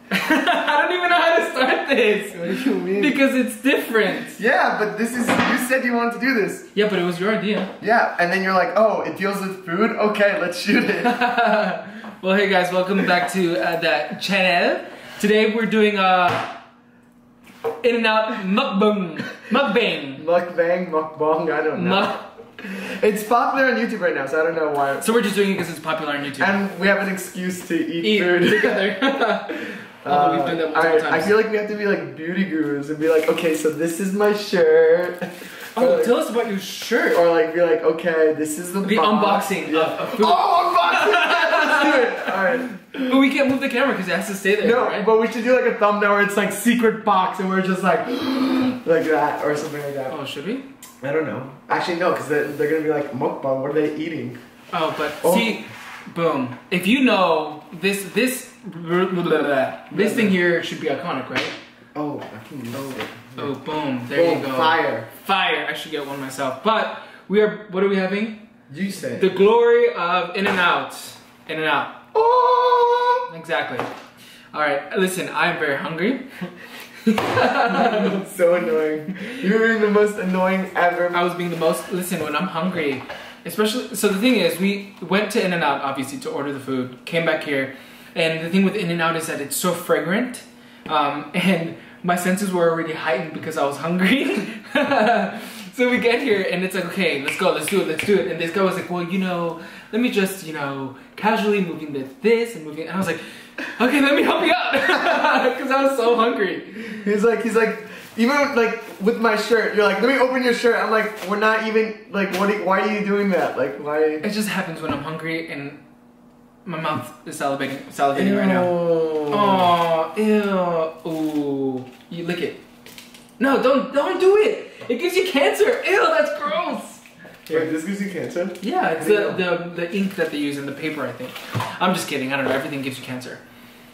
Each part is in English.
I don't even know how to start this. What do you mean? Because it's different. Yeah, but this is, you said you wanted to do this. Yeah, but it was your idea. Yeah, and then you're like, oh, it deals with food? Okay, let's shoot it. Well, hey guys, welcome back to the channel. Today we're doing N OUT Mukbang. Mukbang, I don't know. It's popular on YouTube right now, so I don't know why. So we're just doing it because it's popular on YouTube. And we have an excuse to eat food together. Although we've done that multiple times. I feel like we have to be like beauty gurus and be like, okay, so this is my shirt. Oh, like, tell us about your shirt. Or like be like, okay, this is the unboxing of food. Oh, unboxing! Let's do it. Alright. But we can't move the camera because it has to stay there. No, right? but we should do like a thumbnail where it's like secret box and we're just like that or something like that. Oh, should we? I don't know. Actually, no, because they're gonna be like, mukbang, what are they eating? Oh, but see, boom. If you know this thing here should be iconic, right? Oh, I can use it. Oh, boom. There you go. Fire. Fire. I should get one myself. But we are, what are we having? You say. The glory of In and Out. In and Out. Oh! Exactly. Alright, listen, I am very hungry. So annoying. You're being the most annoying ever. I was being the most, listen, when I'm hungry, especially, so the thing is, we went to In and Out, obviously, to order the food, came back here, and the thing with In and Out is that it's so fragrant, and my senses were already heightened because I was hungry. So we get here and it's like, okay, let's go, let's do it. And this guy was like, well, you know, let me just, you know, casually moving this and moving. And I was like, okay, let me help you out. Because I was so hungry. He's like, even like with my shirt, you're like, let me open your shirt. I'm like, we're not even, like, why are you doing that? Like, why? It just happens when I'm hungry and my mouth is salivating right now. Oh, ew. Ooh. You lick it. No, don't do it. It gives you cancer. Ew, that's gross. Wait, this gives you cancer? Yeah, it's the ink that they use in the paper, I think. I'm just kidding. I don't know. Everything gives you cancer.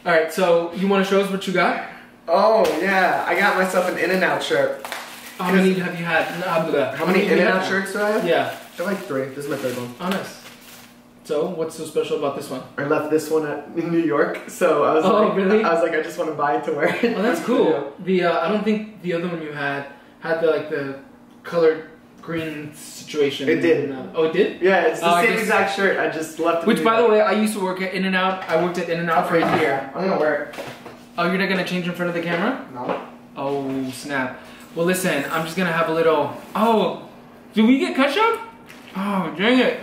All right, so you want to show us what you got? Oh, yeah. I got myself an In and Out shirt. How many have you had? How many In and Out shirts do I have? Yeah. I have like 3. This is my 3rd one. Oh, nice. So, what's so special about this one? I left this one in New York, so I was really? I just want to buy it to wear it. Oh, that's cool. The I don't think the other one you had the colored green situation. It did. Oh, it did? Yeah, it's the same exact shirt. I just left it. Which, by the way, I used to work at In and Out. I worked at In and Out for a year. I'm gonna wear it. Oh, you're not gonna change in front of the camera? No. Oh, snap. Well, listen, I'm just gonna have a little. Oh, did we get ketchup? Oh, dang it.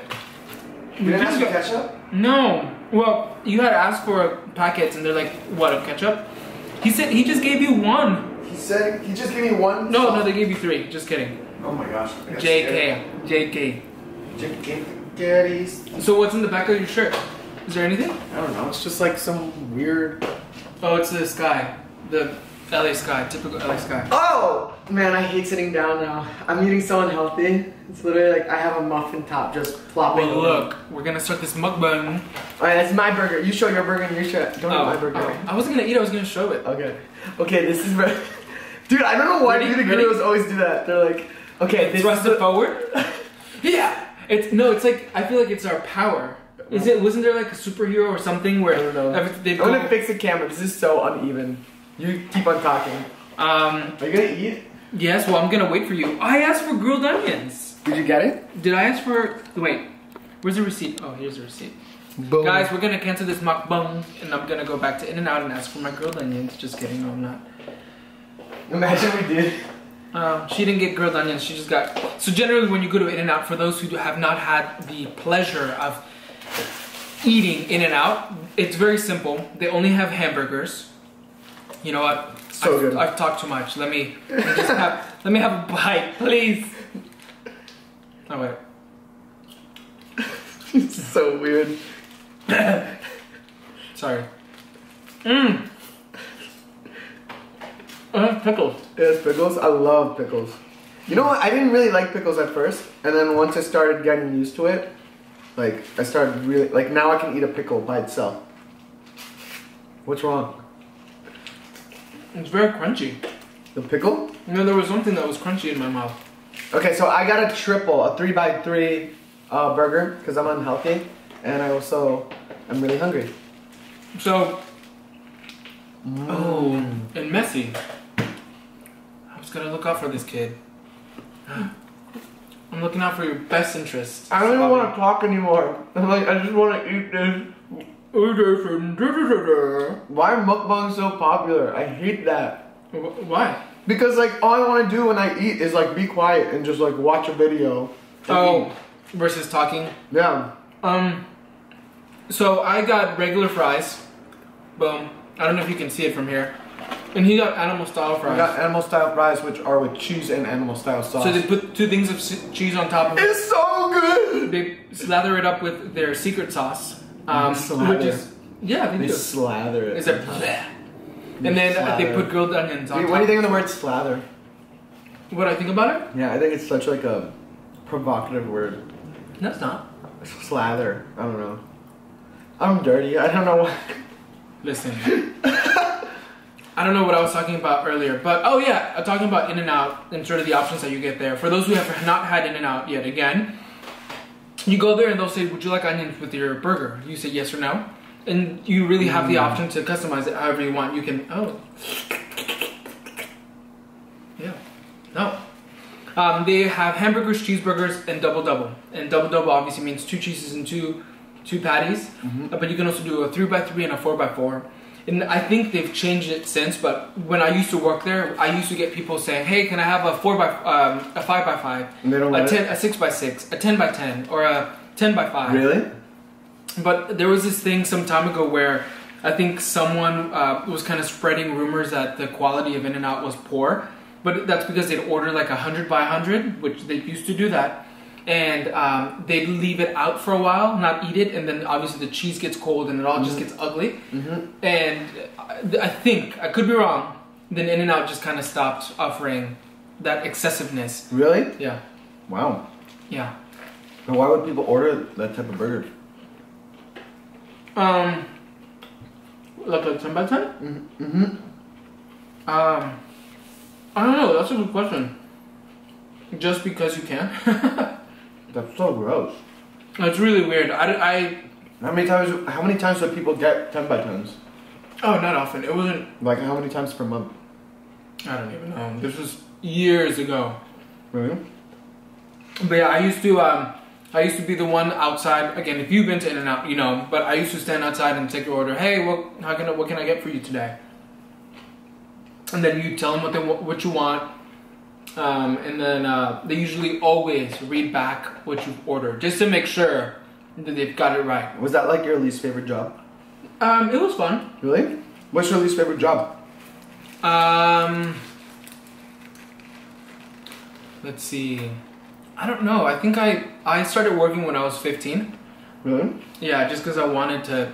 You didn't ask for ketchup? No. Well, you had asked for packets, and they're like, what, of ketchup? He said he just gave you 1. He said he just gave me 1. No, they gave you 3. Just kidding. Oh my gosh. JK. So what's in the back of your shirt? Is there anything? I don't know. It's just like some weird. Oh, it's the sky. The LA sky. Typical LA sky. Oh! Man, I hate sitting down now. I'm eating so unhealthy. It's literally like I have a muffin top just plopping. Well, look, we're gonna start this mukbang. Alright, that's my burger. You show your burger and you show. Don't eat my burger. Okay. I wasn't gonna eat. I was gonna show it. Okay. Okay, this is. Dude, I don't know why beauty gurus always do that. They're like, okay, this thrust it forward. Yeah. It's like I feel like it's our power. Wasn't there like a superhero or something where I don't know. I'm gonna fix the camera. This is so uneven. You keep on talking. Are you gonna eat? Yes. Well, I'm gonna wait for you. I asked for grilled onions. Did you get it? Did I ask for? Wait. Where's the receipt? Oh, here's the receipt. Boom. Guys, we're gonna cancel this mukbang, and I'm gonna go back to In and Out and ask for my grilled onions. Just kidding. No, I'm not. Imagine we did. She didn't get grilled onions. She just got. So generally, when you go to In and Out, for those who have not had the pleasure of eating In and Out, it's very simple. They only have hamburgers. You know what? So good. I've talked too much. Let me have a bite, please. Oh wait. It's so weird. Sorry. Pickles. Yes, pickles. I love pickles. You know what? I didn't really like pickles at first, and then once I started getting used to it, like I started really like now I can eat a pickle by itself. What's wrong? It's very crunchy. The pickle? No, there was something that was crunchy in my mouth. Okay, so I got a 3x3 burger because I'm unhealthy, and I'm really hungry. So, oh, and messy. I was gonna look out for this kid. I'm looking out for your best interests. I don't even want to talk anymore. I'm like, I just want to eat this. Why are mukbangs so popular? I hate that. Why? Because like all I want to do when I eat is like be quiet and just like watch a video. Oh, eat. versus talking. Yeah. So I got regular fries. Boom. I don't know if you can see it from here. And he got animal style fries. I got animal style fries, which are with cheese and animal style sauce. So they put 2 things of cheese on top of it. It's so good. They slather it up with their secret sauce. Slather. Which is, yeah, they do. Slather it. It's a bleh. And then they put grilled onions on top. What do you think of the word slather? What I think about it? Yeah, I think it's such like a provocative word. No, it's not. Slather. I don't know. I'm dirty. I don't know why. Listen. I don't know what I was talking about earlier, but oh yeah, I'm talking about In-N-Out and sort of the options that you get there. For those who have not had In-N-Out yet, again, you go there and they'll say, would you like onions with your burger? You say yes or no. And you really have the option to customize it however you want. You can, yeah, no. They have hamburgers, cheeseburgers, and double-double. And double-double obviously means 2 cheeses and two patties. But you can also do a 3x3 and a 4x4. And I think they've changed it since, but when I used to work there, I used to get people saying, hey, can I have a 5x5, and they don't a 6x6, a 10x10, or a 10x5. Really? But there was this thing some time ago where I think someone was kind of spreading rumors that the quality of In-N-Out was poor. But that's because they'd order like 100 by 100, which they used to do that. And they'd leave it out for a while, not eat it, and then obviously the cheese gets cold and it all just gets ugly. And I think, I could be wrong, then In-N-Out just kind of stopped offering that excessiveness. Really? Yeah. Wow. Yeah. But why would people order that type of burger? Like a 10 by 10? I don't know, that's a good question. Just because you can? That's so gross. It's really weird. How many times do people get 10 by 10s? Oh, not often. It wasn't. Like how many times per month? I don't even know. This was years ago. Really? But yeah, I used to be the one outside. Again, if you've been to In-N-Out, you know. But I used to stand outside and take your order. Hey, what can I get for you today? And then you tell them what you want. And then they usually always read back what you've ordered, just to make sure that they've got it right. Was that like your least favorite job? It was fun. Really? What's your least favorite job? Let's see. I don't know. I think I started working when I was 15. Really? Yeah, just because I wanted to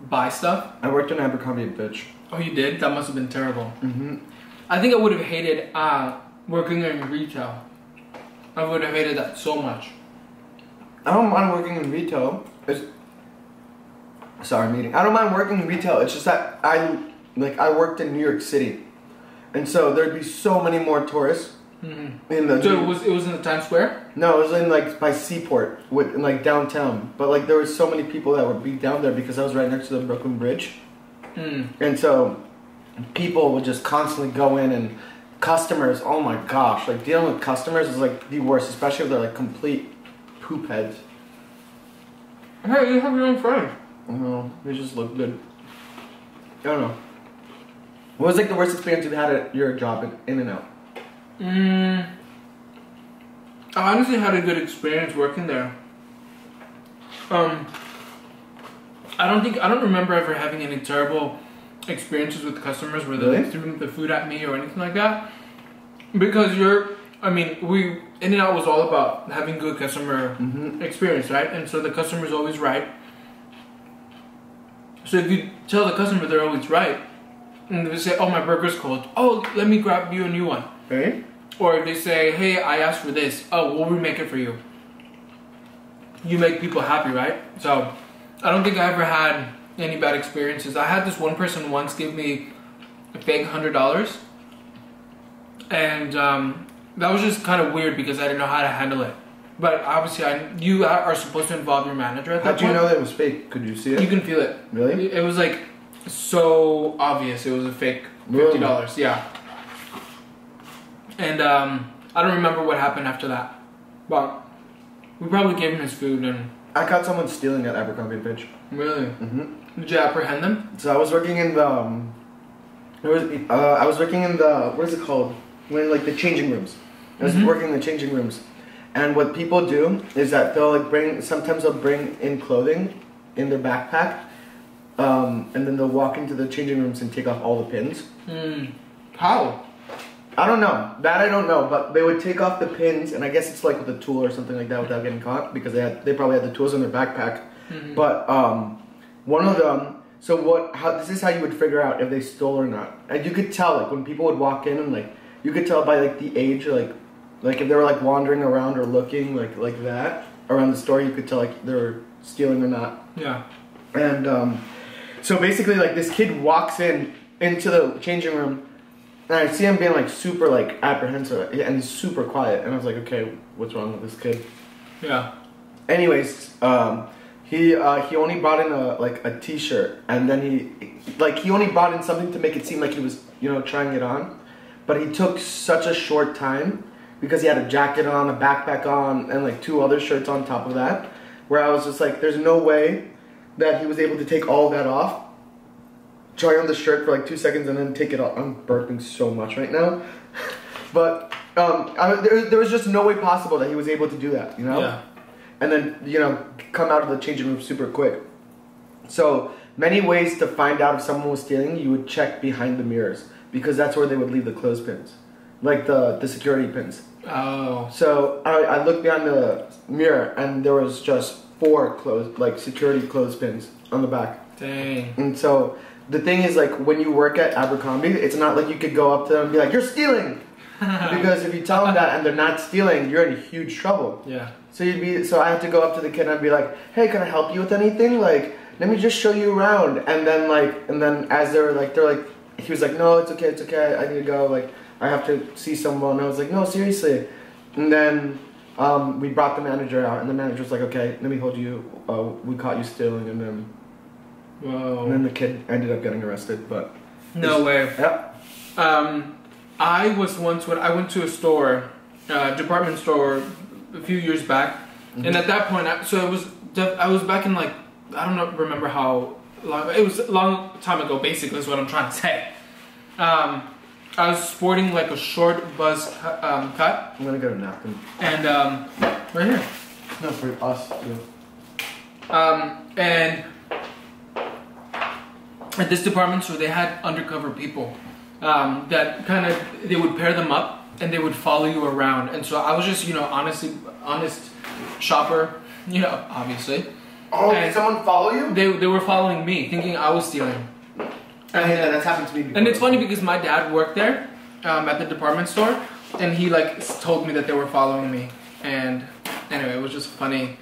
buy stuff. I worked in Abercrombie & Fitch. Oh, you did? That must have been terrible. I think I would have hated working in retail. I would have hated that so much. I don't mind working in retail. Sorry, I'm eating. I don't mind working in retail. It's just that I worked in New York City, and so there'd be so many more tourists. In the So it was in the Times Square? No, it was in like by Seaport, in like downtown. But like there was so many people that would be down there because I was right next to the Brooklyn Bridge, and so people would just constantly go in and. Customers, oh my gosh, like dealing with customers is like the worst, especially if they're like complete poop heads. Hey, you have your own friend. No, they just look good. I don't know. What was like the worst experience you've had at your job in In-N-Out? I honestly had a good experience working there. I don't remember ever having any terrible experiences with customers where they threw the food at me or anything like that. Because In-N-Out was all about having good customer experience, right? And so the customer's always right. So if you tell the customer they're always right, and they say, oh, my burger's cold. Oh, let me grab you a new one. Right? Or if they say, hey, I asked for this. Oh, we'll remake it for you. You make people happy, right? So I don't think I ever had any bad experiences. I had this one person once give me a fake $100, and that was just kind of weird because I didn't know how to handle it. But obviously, you are supposed to involve your manager at that How'd you point. know that it was fake? Could you see it? You can feel it. Really? It was like so obvious. It was a fake $50. Yeah. And I don't remember what happened after that, but we probably gave him his food and. I caught someone stealing at Abercrombie & Fitch. Really? Mm-hmm. Did you apprehend them? So I was working in the. I was working in the, what is it called? When like the changing rooms. I was working in the changing rooms, and what people do is that they'll like sometimes they'll bring in clothing in their backpack, and then they'll walk into the changing rooms and take off all the pins. How? I don't know. That I don't know, but they would take off the pins, and I guess it's like with a tool or something like that without getting caught because they probably had the tools in their backpack. But one of them. So this is how you would figure out if they stole or not, and you could tell like when people would walk in and like you could tell by like the age, like if they were like wandering around or looking like that around the store, you could tell like they were stealing or not. Yeah. And so basically like this kid walks into the changing room. And I see him being like super like apprehensive and he's super quiet, and I was like, okay, what's wrong with this kid? Yeah. Anyways, he only brought in a t-shirt, and then he only brought in something to make it seem like he was trying it on, but he took such a short time because he had a jacket on, a backpack on, and like 2 other shirts on top of that, where I was just like, there's no way that he was able to take all of that off. Try on the shirt for like 2 seconds and then take it off. I'm burping so much right now, but there was just no way possible that he was able to do that, Yeah. And then come out of the changing room super quick. So many ways to find out if someone was stealing. You would check behind the mirrors because that's where they would leave the clothespins, like the security pins. Oh. So I looked behind the mirror and there was just 4 security clothespins on the back. Dang. And so. The thing is, like, when you work at Abercrombie, it's not like you could go up to them and be like, you're stealing! Because if you tell them that and they're not stealing, you're in huge trouble. Yeah. So I had to go up to the kid and I'd be like, hey, can I help you with anything? Like, let me just show you around. And then as they're like, he was like, no, it's okay, I need to go. Like, I have to see someone. And I was like, no, seriously. And then we brought the manager out, and the manager was like, okay, let me hold you. We caught you stealing, and then... Whoa. And then the kid ended up getting arrested, but... No way. Yep. I was once when I went to a store, department store, a few years back, and at that point, I was back in like, I don't remember how long, it was a long time ago, basically, is what I'm trying to say. I was sporting like a short buzz cut. I'm gonna get a napkin. And, right here. No, for us, too. And at this department store, they had undercover people that kind of, they would pair them up and they would follow you around. And so I was just, honest shopper, obviously. Oh, and did someone follow you? They were following me, thinking I was stealing. That's happened to me before. And it's funny because my dad worked there at the department store, and he told me that they were following me. And anyway, it was just funny.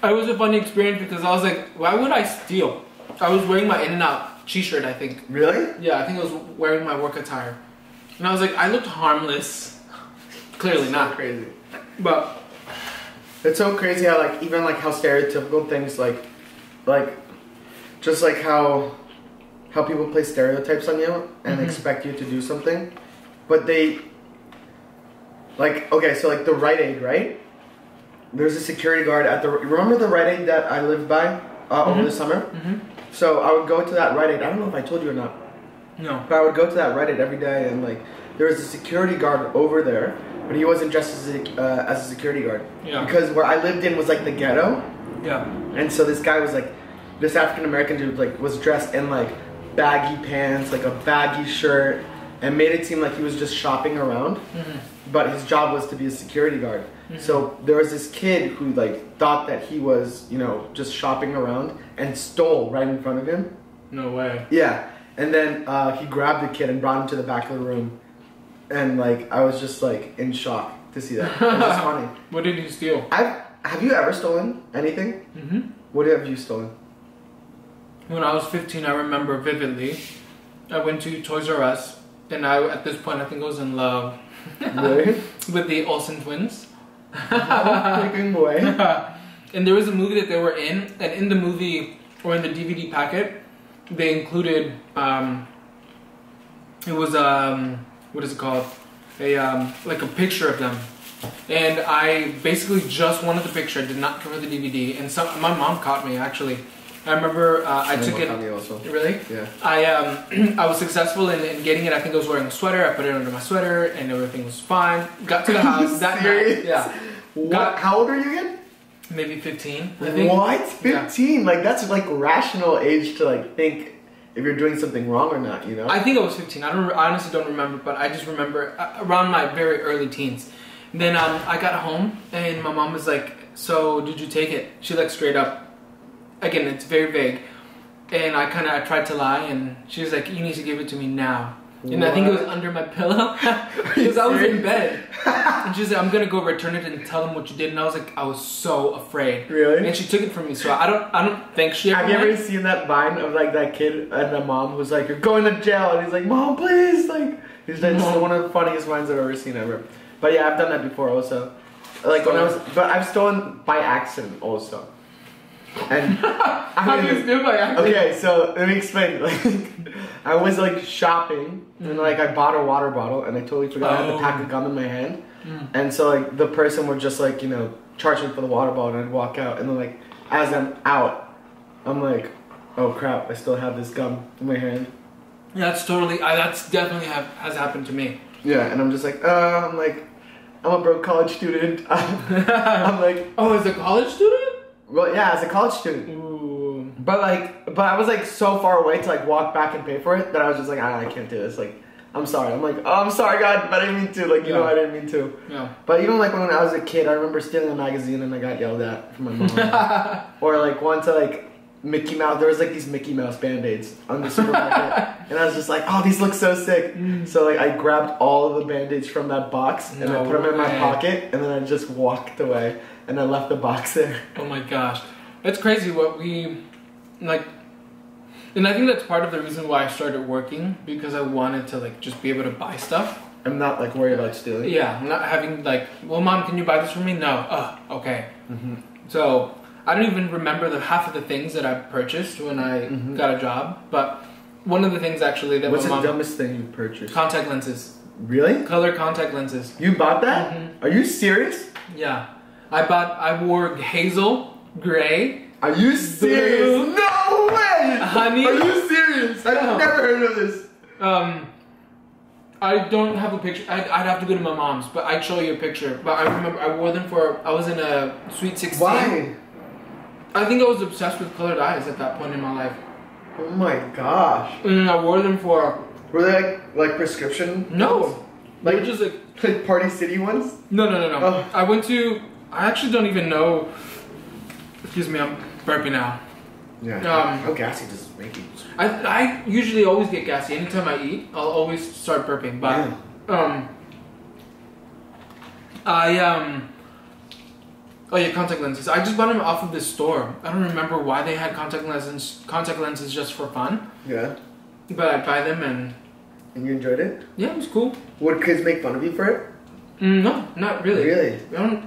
It was a funny experience because I was like, why would I steal? I was wearing my In Out t-shirt, I think. Really? Yeah, I think I was wearing my work attire. And I was like, I looked harmless. Clearly not. Crazy. But it's so crazy how even how stereotypical things just like how people play stereotypes on you and expect you to do something, but they the Rite Aid, right? There's a security guard at remember the Rite Aid that I lived by over the summer? So I would go to that Rite Aid. I don't know if I told you or not. no. But I would go to that Rite Aid every day, and there was a security guard over there, but he wasn't dressed as a security guard. Yeah. Because where I lived in was the ghetto. Yeah. And so this guy was this African American dude was dressed in baggy pants, a baggy shirt, and made it seem like he was just shopping around. But his job was to be a security guard. So there was this kid who thought that he was just shopping around and stole right in front of him. No way. Yeah. And then he grabbed the kid and brought him to the back of the room, and I was just in shock to see that. It was just funny. What did you steal? Have you ever stolen anything? What have you stolen? When I was 15, I remember vividly. I went to Toys R Us, and at this point, I think I was in love Really? with the Olsen twins. freaking way. And there was a movie that they were in, and in the movie, or in the DVD packet, they included, it was, what is it called? Like a picture of them. And I basically just wanted the picture, I did not cover the DVD, and my mom caught me, actually. I remember I took it. Also. Really? Yeah. I was successful in getting it. I think I was wearing a sweater. I put it under my sweater, and everything was fine. Got to the house that night. Yeah. How old are you again? Maybe 15. I think. What? 15? Yeah. Like that's like rational age to like think if you're doing something wrong or not. You know. I think I was 15. I honestly don't remember, but I just remember around my very early teens. Then I got home, and my mom was like, "So did you take it?" She like straight up. Again, it's very vague, and I tried to lie, and she was like, "You need to give it to me now." And I think it was under my pillow because I was in bed. And she was like, "I'm gonna go return it and tell them what you did." And I was like, I was so afraid. Really? And she took it from me, so I don't think she ever. Have you ever seen that Vine of like that kid and the mom who's like, "You're going to jail," and he's like, "Mom, please!" Like, he's like, "This is one of the funniest vines I've ever seen ever." But yeah, I've done that before also. Like but I've stolen by accident also. And how do you steal by accident? Okay, so let me explain. Like, I was like shopping and like I bought a water bottle and I totally forgot I had the pack of gum in my hand. And so like the person would just like, you know, charge me for the water bottle and I'd walk out, and then like as I'm out, I'm like, oh crap, I still have this gum in my hand. Yeah, that's definitely has happened to me. Yeah, and I'm just like, I'm a broke college student. I'm like, oh, as a college student? Well, yeah, as a college student. Ooh. But I was like so far away to like walk back and pay for it that I was just like, I can't do this. Like, I'm sorry. I'm like, oh, I'm sorry, God, but I didn't mean to. Like, you know, I didn't mean to. Yeah. But even like when I was a kid, I remember stealing a magazine and I got yelled at from my mom. Or like one to like Mickey Mouse. There was like these Mickey Mouse Band-Aids on the supermarket, and I was just like, oh, these look so sick. So like I grabbed all of the Band-Aids from that box and I put them in my pocket, and then I just walked away. And I left the box there. Oh my gosh. It's crazy what we, like, and I think that's part of the reason why I started working, because I wanted to, like, just be able to buy stuff. I'm not, like, worried about stealing. Yeah, I'm not having, like, well, Mom, can you buy this for me? No. Okay. So, I don't even remember half of the things that I purchased when I got a job, but one of the things, actually, that What's my mom... the dumbest thing you purchased? Contact lenses. Really? Color contact lenses. You bought that? Are you serious? Yeah. I wore hazel, gray. Are you serious? Blue, no way! Honey. Are you serious? I've never heard of this. I don't have a picture. I'd have to go to my mom's, but I'd show you a picture. But I remember I wore them I was in a Sweet 16. Why? I think I was obsessed with colored eyes at that point in my life. Oh my gosh. And I wore them for... Were they like prescription? No. Like, they were just like Party City ones? No. Oh. I actually don't even know. Excuse me, I'm burping now. Yeah. How gassy does this make you? I usually always get gassy. Anytime I eat, I'll always start burping. But oh yeah, contact lenses. I just bought them off of this store. I don't remember why they had contact lenses just for fun. Yeah. But I'd buy them and... And you enjoyed it? Yeah, it was cool. Would kids make fun of you for it? No, not really. Really?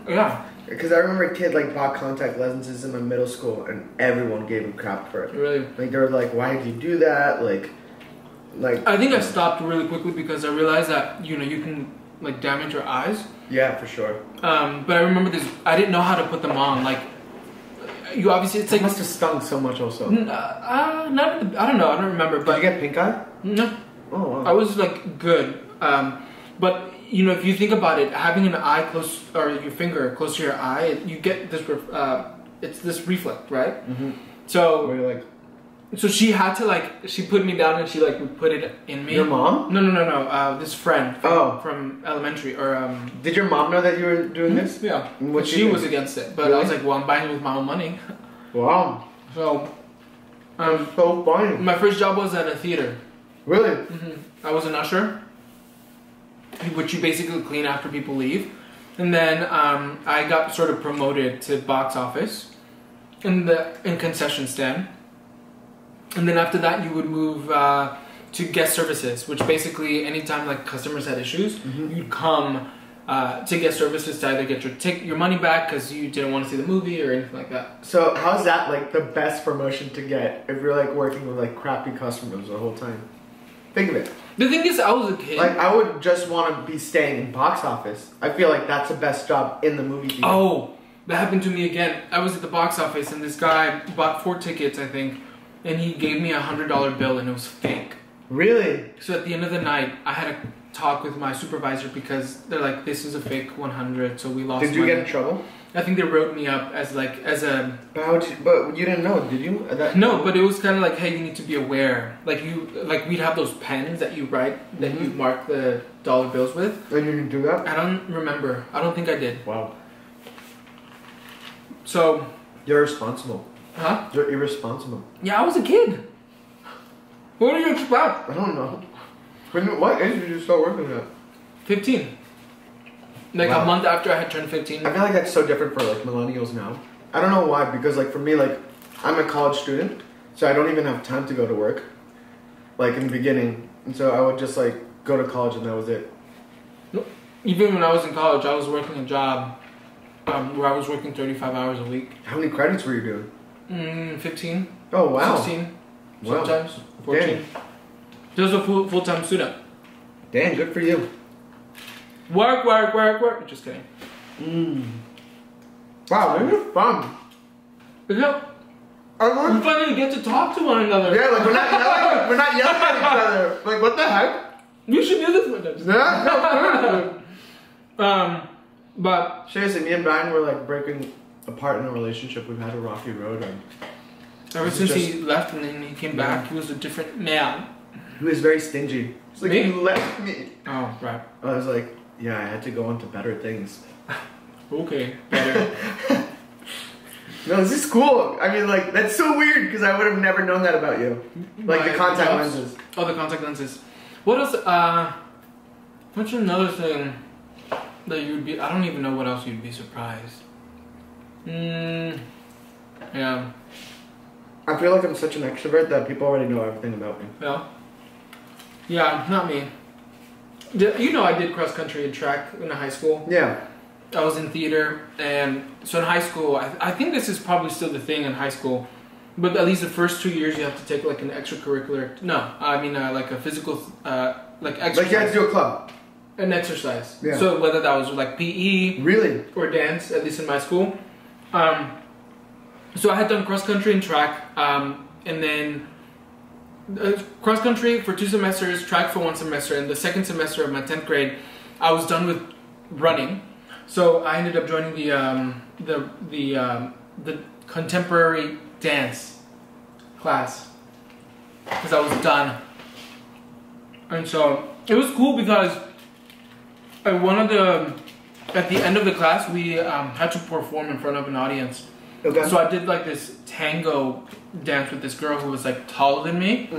Yeah. Because I remember a kid like bought contact lenses in my middle school, and everyone gave him crap for it. Really? Like they were like, "Why did you do that?" Like. I think I stopped really quickly because I realized that you can like damage your eyes. Yeah, for sure. But I remember this. I didn't know how to put them on. Like, you obviously it's like. It must have stung so much, also. Not. I don't know. I don't remember. But did you get pink eye? No. Oh wow. I was like good. But. If you think about it, having an eye close, or your finger close to your eye, you get this, it's this reflex, right? So, where you're like, so she had to she put me down and she would put it in me. Your mom? No. This friend from elementary, or Did your mom know that you were doing this? Yeah. She was against it, but really? I was like, well, I'm buying it with my own money. Wow. So, so funny. My first job was at a theater. Really? I was an usher, which you basically clean after people leave. And then I got sort of promoted to box office in concession stand. And then after that you would move to guest services, which basically anytime like customers had issues, you'd come to get services to either get your money back because you didn't want to see the movie or anything like that. So how's that like the best promotion to get if you're like working with like crappy customers the whole time? Think of it. The thing is, I was a kid. Like I would just want to be staying in box office. I feel like that's the best job in the movie theater. Oh, that happened to me again. I was at the box office and this guy bought 4 tickets, I think, and he gave me a $100 bill and it was fake. Really? So at the end of the night, I had a talk with my supervisor because they're like, this is a fake 100, so we lost Did you money. get in trouble? I think they wrote me up as a... But you didn't know, did you? No, but it was kind of like, hey, you need to be aware. Like we'd have those pens that you write, that you mark the dollar bills with. And you didn't do that? I don't remember. I don't think I did. Wow. So... You're irresponsible. Huh? You're irresponsible. Yeah, I was a kid. What do you expect? I don't know. What age did you start working at? 15. Like a month after I had turned 15. I feel like that's so different for like millennials now. I don't know why, because like for me, like I'm a college student, so I don't even have time to go to work. Like in the beginning, and so I would just like go to college and that was it. Even when I was in college, I was working a job where I was working 35 hours a week. How many credits were you doing? 15. Oh wow. 16. Wow. Sometimes 14. Dang. Just a full-time student. Damn, good for you. Work. Just kidding. Wow, this is fun. Yeah. It's funny to get to talk to one another. Yeah, like we're not yelling. We're not yelling at each other. Like what the heck? You should do this with us. Yeah. No. But Seriously, me and Brian were like breaking apart in a relationship. We've had a rocky road. And ever since he left and then he came back, he was a different man. he was very stingy. It's like, Me? you left me. Oh, right. I was like, yeah, I had to go on to better things. Okay, better. No, this is cool. I mean, like, that's so weird because I would have never known that about you. Like the contact lenses. Oh, the contact lenses. What else? What's another thing that you would be? I don't even know what else you'd be surprised. Yeah. I feel like I'm such an extrovert that people already know everything about me. Yeah. Yeah, not me. You know, I did cross country and track in high school. Yeah. I was in theater, and so in high school, I think this is probably still the thing in high school, but at least the first 2 years you have to take like an extracurricular. No, I mean like a physical, like exercise. Like you had to do a club. An exercise. Yeah. So whether that was like PE, Really, or dance, at least in my school. So I had done cross country and track, and then cross country for 2 semesters, track for 1 semester, and the second semester of my 10th grade, I was done with running. So I ended up joining the contemporary dance class because I was done, and so it was cool because at the end of the class we had to perform in front of an audience. okay. So I did like this tango dance with this girl who was like taller than me,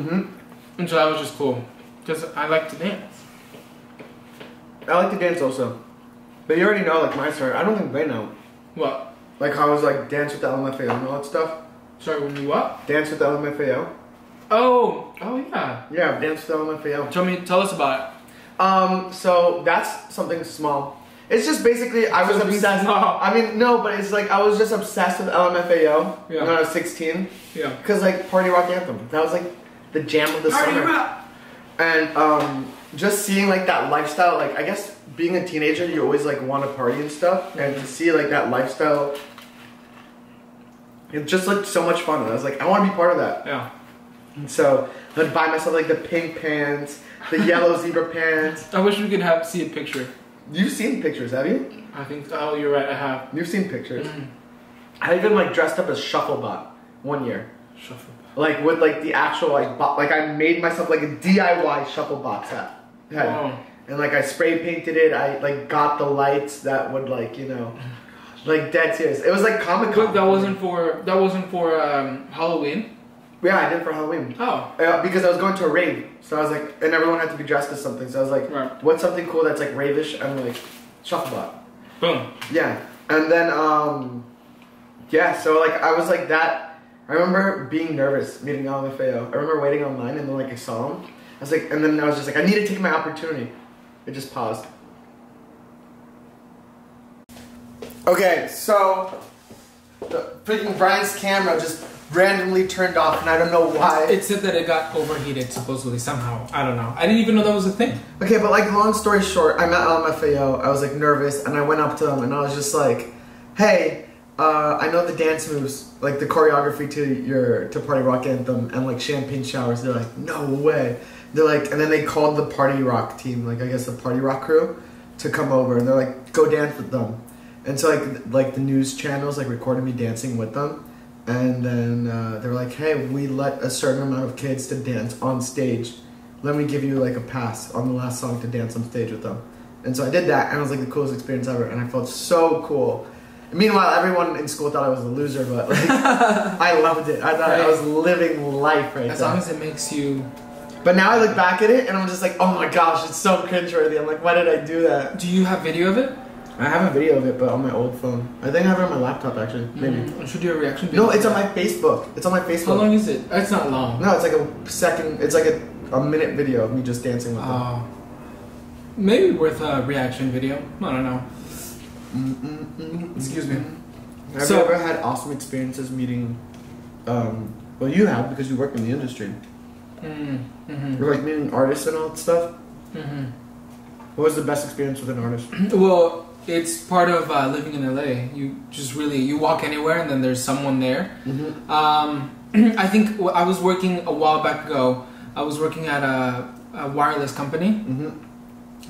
and so that was just cool because I like to dance. I like to dance also. But you already know, like, my story. I don't think they know. What? Like, how I was, like, dance with the LMFAO and all that stuff. Sorry, when you what? Dance with the LMFAO. Oh yeah. Yeah, dance with the LMFAO. Tell us about it. So that's something small. It's just basically, I was Something obsessed. small. I mean, no, but it's like, I was just obsessed with LMFAO Yeah. when I was 16. Yeah. Because, like, Party Rock Anthem. That was, like, the jam of the summer. And, just seeing, like, that lifestyle, like, I guess being a teenager, you always, like, want to party and stuff. And to see, like, that lifestyle, it just looked so much fun. And I was like, I want to be part of that. Yeah. And so, I'd buy myself, like, the pink pants, the yellow zebra pants. I wish we could see a picture. You've seen pictures, have you? I think. Oh, you're right. I have. You've seen pictures. I even, like, dressed up as Shufflebot one year. Shuffle. Like, with, like, the actual, like, I made myself, like, a DIY Shufflebot hat. Wow. And, like, I spray painted it. I, like, got the lights that would, like, you know, like, dead serious. It was, like, Comic-Con. But that wasn't for Halloween. Yeah, I did it for Halloween. Oh. Because I was going to a rave. So I was, like, and everyone had to be dressed as something. So I was, like, Right. what's something cool that's, like, ravish? I'm, like, Shufflebot. Boom. Yeah. And then, yeah, so, like, I was, like, that. I remember being nervous meeting LMFAO. I remember waiting online and then, like, I saw him. I was like, and then I was just like, I need to take my opportunity. It just paused. Okay, so the freaking Brian's camera just randomly turned off, and I don't know why. It said that it got overheated supposedly somehow. I don't know. I didn't even know that was a thing. Okay, but like long story short, I met LMFAO. I was like nervous, and I went up to them, and I was just like, "Hey, I know the dance moves, like the choreography to Party Rock Anthem and like champagne showers." They're like, "No way." They're like, and then they called the Party Rock team, like I guess the Party Rock crew, to come over, and they're like, "Go dance with them." And so like the news channels like recorded me dancing with them, and then they were like, "Hey, we let a certain amount of kids to dance on stage. Let me give you like a pass on the last song to dance on stage with them." And so I did that, and it was like the coolest experience ever, and I felt so cool. Meanwhile, everyone in school thought I was a loser, but like, I loved it. I thought I was living life right As there. long as it makes you... But now I look back at it, and I'm just like, oh my gosh, it's so cringeworthy. I'm like, why did I do that? Do you have video of it? I have a video of it, but on my old phone. I think I have it on my laptop, actually. Maybe. I should do a reaction video. No, it's on my Facebook. It's on my Facebook. How long is it? It's not long. No, it's like a second. It's like a minute video of me just dancing with them. Maybe worth a reaction video. I don't know. Excuse me. Have you ever had awesome experiences meeting? Well, you have because you work in the industry. You're like meeting artists and all that stuff. What was the best experience with an artist? Well, it's part of living in LA. You just really you walk anywhere and then there's someone there. I think I was working a while back ago. I was working at a wireless company.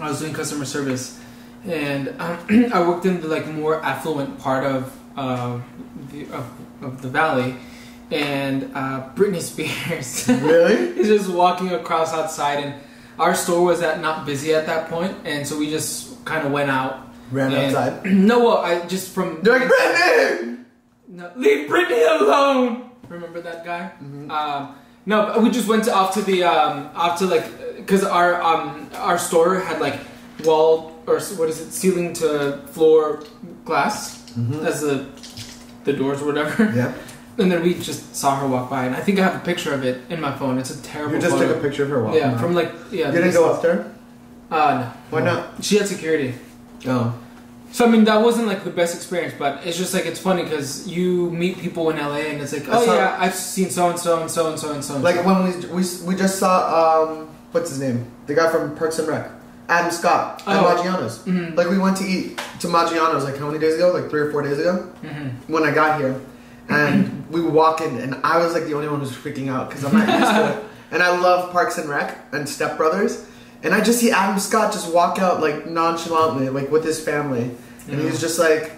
I was doing customer service, and I worked in the like more affluent part of the valley. And Britney Spears Really? is just walking across outside, and our store was not busy at that point, and so we just kind of went out. Ran outside? No, well, I just from... You're like, Britney! No, leave Britney alone! Remember that guy? No, but we just went off to like, because our store had like wall, or what is it, ceiling to floor glass as the doors or whatever. Yeah. And then we just saw her walk by, and I think I have a picture of it in my phone. It's a terrible photo. You just took a picture of her walking by? Yeah, from like, yeah. You didn't go up there? No. Why not? She had security. Oh. So, I mean, that wasn't like the best experience, but it's just like, it's funny because you meet people in LA and it's like, oh yeah, I've seen so-and-so and so-and-so and so-and-so. Like when we just saw, what's his name? The guy from Parks and Rec. Adam Scott at Maggiano's. Like we went to eat to Maggiano's like how many days ago? Like 3 or 4 days ago? When I got here. And we were walking, and I was like the only one who was freaking out because I'm not used to it. And I love Parks and Rec and Step Brothers. And I just see Adam Scott just walk out like nonchalantly, like with his family. And he's just like,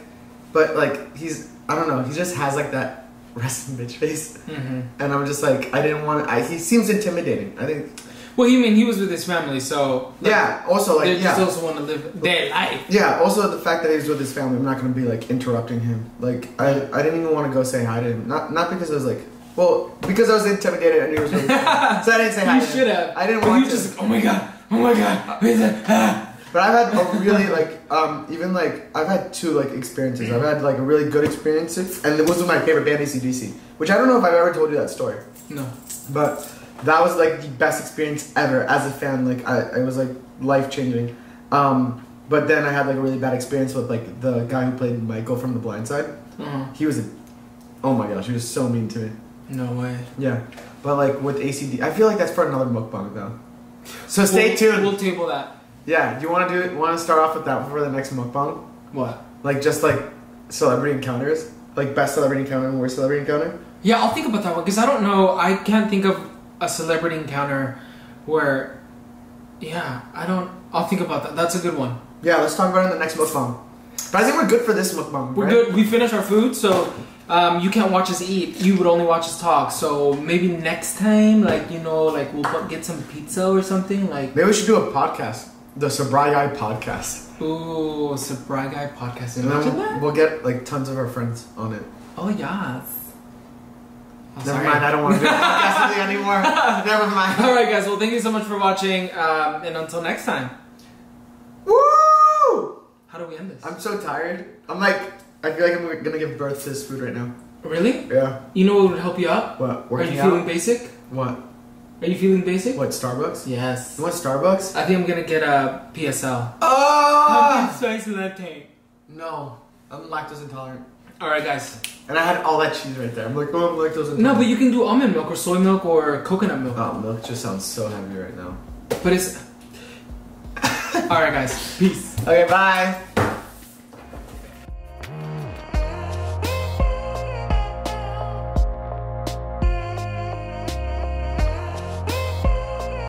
but like he's, I don't know, he just has like that resting bitch face. And I'm just like, I didn't want to, he seems intimidating. I think. Well, you mean he was with his family, so... Like, yeah, also like, they just also want to live their life. Yeah, also the fact that he was with his family, I'm not going to be like interrupting him. Like, I didn't even want to go say hi to him. Not because I was like, well, because I was intimidated and he was with his family. So I didn't say hi to him. You should have. I didn't want to. You just like, oh my god. But I've had a really like, even like, I've had 2 like experiences. I've had like a really good experiences, and it was with my favorite band, AC/DC, which I don't know if I've ever told you that story. No. But that was like the best experience ever as a fan. Like it was like life changing. But then I had like a really bad experience with like the guy who played Michael from The Blind Side. He was oh my gosh, he was so mean to me. No way. Yeah, but like with ACD, I feel like that's for another mukbang though. So stay tuned. We'll table that. Yeah, do you want to do it? Want to start off with that for the next mukbang? What? Like just like celebrity encounters, like best celebrity encounter and worst celebrity encounter. Yeah, I'll think about that one because I don't know. I can't think of a celebrity encounter where, I'll think about that. That's a good one. Yeah, let's talk about it in the next mukbang. But I think we're good for this mukbang, We're good. We finished our food, so you can't watch us eat. You would only watch us talk. So maybe next time, like, like we'll get some pizza or something. Like maybe we should do a podcast. The Sebobby podcast. Ooh, Sebobby podcast. Imagine that. We'll get like tons of our friends on it. Oh, yes. Never mind, I don't want to do a podcast with you anymore. Never mind. Alright guys, well thank you so much for watching, and until next time. Woo! How do we end this? I'm so tired. I feel like I'm gonna give birth to this food right now. Really? Yeah. You know what would help you out? What? Are you feeling basic? What? Are you feeling basic? What, Starbucks? Yes. You want Starbucks? I think I'm gonna get a PSL. Oh! Spicy latte. No. I'm lactose intolerant. Alright, guys. And I had all that cheese right there. I'm like, oh, I'm lactose intolerant. No, but you can do almond milk or soy milk or coconut milk. Oh, milk just sounds so heavy right now. But it's... Alright, guys. Peace. Okay, bye.